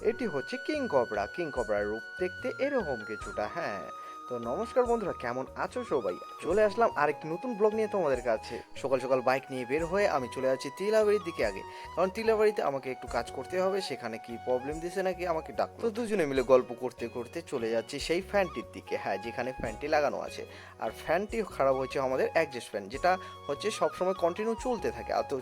এটি হচ্ছে king কবরা। King কবরার রূপ দেখতে এরকম কিছুটা, হ্যাঁ। তো নমস্কার বন্ধুরা, কেমন আছো সবাই? চলে আসলাম আরেকটি নতুন ব্লগ নিয়ে তোমাদের কাছে। সকাল সকাল বাইক নিয়ে বের হয়ে আমি চলে যাচ্ছি তিলাবাড়ির দিকে আগে, কারণ তিলাবাড়িতে আমাকে একটু কাজ করতে হবে। সেখানে কি প্রবলেম দিছে নাকি আমাকে ডাকলো, তো দুজনে মিলে গল্প করতে করতে চলে যাচ্ছি সেই ফ্যানটির দিকে, হ্যাঁ, যেখানে ফ্যানটি লাগানো আছে। আর ফ্যানটি খারাপ হচ্ছে আমাদের অ্যাডজাস্ট ফ্যান, যেটা হচ্ছে সবসময় কন্টিনিউ চলতে থাকে। আর তো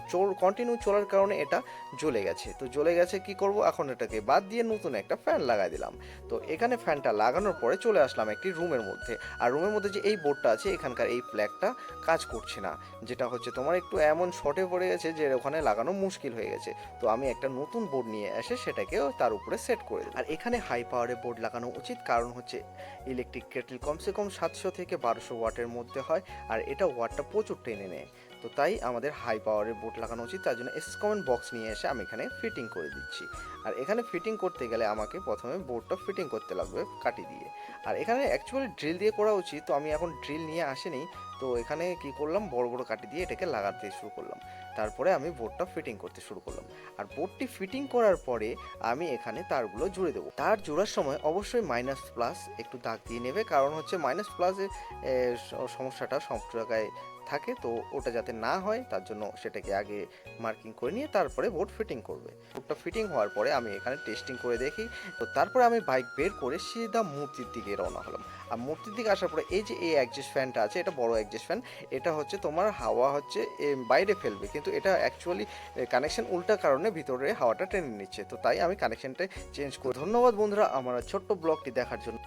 কন্টিনিউ চলার কারণে এটা জ্বলে গেছে। তো জ্বলে গেছে, কি করব এখন? এটাকে বাদ দিয়ে নতুন একটা ফ্যান লাগাই দিলাম। তো এখানে ফ্যানটা লাগানোর পরে চলে আসলাম একটি রুমের মধ্যে। আর রুমের মধ্যে যে এই বোর্ডটা আছে, এখানকার এই ফ্ল্যাগটা কাজ করছে না, যেটা হচ্ছে তোমার একটু এমন শর্টে পড়ে গেছে যে ওখানে লাগানো মুশকিল হয়ে গেছে। তো আমি একটা নতুন বোর্ড নিয়ে এসে সেটাকেও তার উপরে সেট করে দিই। আর এখানে হাই পাওয়ারের বোর্ড লাগানো উচিত, কারণ হচ্ছে ইলেকট্রিক কেটল কমসে কম 700 থেকে 1200 ওয়াটের মধ্যে হয়, আর এটা ওয়াটটা প্রচুর টেনে নেয়। তো তাই আমাদের হাই পাওয়ারের বোর্ড লাগানো উচিত। তার জন্য এসকমেন্ট বক্স নিয়ে এসে আমি এখানে ফিটিং করে দিচ্ছি। আর এখানে ফিটিং করতে গেলে আমাকে প্রথমে বোর্ডটা ফিটিং করতে লাগবে কাঠি দিয়ে। আর এখানে অ্যাকচুয়ালি ড্রিল দিয়ে করা উচিত, তো আমি এখন ড্রিল নিয়ে আসিনি। তো এখানে কি করলাম, বড় বড় কাঠি দিয়ে এটাকে লাগাতে শুরু করলাম। তারপরে আমি বোর্ডটা ফিটিং করতে শুরু করলাম। আর বোর্ডটি ফিটিং করার পরে আমি এখানে তারগুলো জুড়ে দেবো। তার জোড়ার সময় অবশ্যই মাইনাস প্লাস একটু দাগ দিয়ে নেবে, কারণ হচ্ছে মাইনাস প্লাসে সমস্যাটা সব জায়গায় থাকে। তো ওটা যাতে না হয় তার জন্য সেটাকে আগে মার্কিং করে নিয়ে তারপরে বোর্ড ফিটিং করবে। বোর্ডটা ফিটিং হওয়ার পরে আমি এখানে টেস্টিং করে দেখি। তো তারপরে আমি বাইক বের করে সিধা মূর্তির দিকে রওনা হলাম। আর মূর্তির দিকে আসার পরে এই যে এই অ্যাডজাস্ট ফ্যানটা আছে, এটা বড় অ্যাডজাস্ট ফ্যান। এটা হচ্ছে তোমার হাওয়া হচ্ছে বাইরে ফেলবে, কিন্তু এটা অ্যাকচুয়ালি কানেকশন উল্টা কারণে ভিতরে হাওয়াটা টেনে নিচ্ছে। তো তাই আমি কানেকশনটা চেঞ্জ করি। ধন্যবাদ বন্ধুরা আমার ছোট্ট ব্লগটি দেখার জন্য।